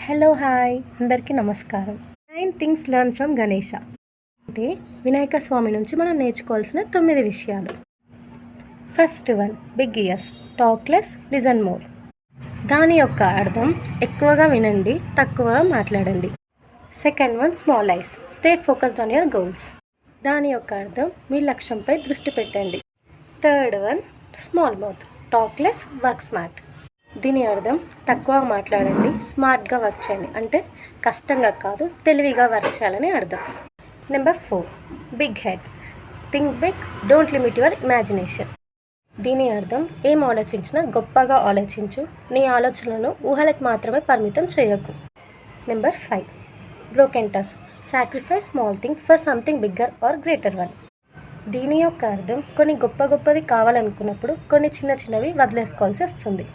Hello hi అందరికీ నమస్కారం. 9 things learn from Ganesha అంటే వినాయక స్వామి నుంచి మనం నేర్చుకోవాల్సిన 9 విషయాలు. First one, big ears, talk less, listen more. దాని యొక్క అర్థం ఎక్కువగా వినండి, తక్కువగా మాట్లాడండి. Second one, small eyes, stay focused on your goals. దాని యొక్క అర్థం మీ లక్ష్యంపై దృష్టి పెట్టండి. Third one, small mouth, talk less, work smart. దీని అర్థం తక్కువ మాట్లాడండి, స్మార్ట్గా వర్క్ చేయండి, అంటే కష్టంగా కాదు తెలివిగా వర్క్ చేయాలని అర్థం. Number 4, big head, think big, don't limit your imagination. దీని అర్థం ఏం ఆలోచించినా గొప్పగా ఆలోచించు, నీ ఆలోచనలను ఊహలకు మాత్రమే పరిమితం చేయకు. Number 5, broken tusk, sacrifice small thing for something bigger or greater one. దీని యొక్క అర్థం కొన్ని గొప్పవి కావాలనుకున్నప్పుడు కొన్ని చిన్నవి వదిలేసుకోవాల్సి వస్తుంది.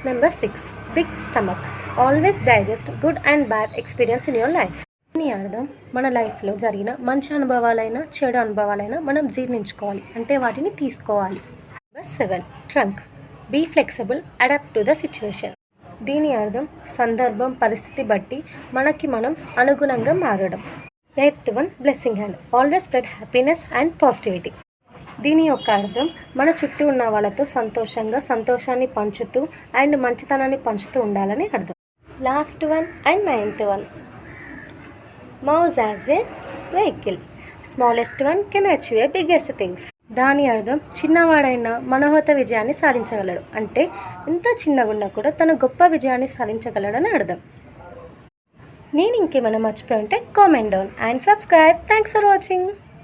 Number 6, big stomach, always digest good and bad experience in your life. దీని అర్థం మన లైఫ్లో జరిగిన మంచి అనుభవాలైనా చెడు అనుభవాలైనా మనం జీర్ణించుకోవాలి, అంటే వాటిని తీసుకోవాలి. Number 7, trunk, be flexible, adapt to the situation. దీని అర్థం సందర్భం పరిస్థితి బట్టి మనకి మనం అనుగుణంగా మారడం. Eighth one, blessing hand, always spread happiness and positivity. దీని యొక్క అర్థం మన చుట్టూ ఉన్న వాళ్ళతో సంతోషాన్ని పంచుతూ అండ్ మంచితనాన్ని పంచుతూ ఉండాలని అర్థం. Last one and ninth one, mouse as a vehicle, smallest one can achieve a biggest things. దాని అర్థం చిన్నవాడైనా మనోహత విజయాన్ని సాధించగలడు, అంటే ఎంత చిన్నగున్నా కూడా తన గొప్ప విజయాన్ని సాధించగలడని అర్థం. నేను ఇంకేమైనా మర్చిపోయి ఉంటే comment down and subscribe. Thanks for watching.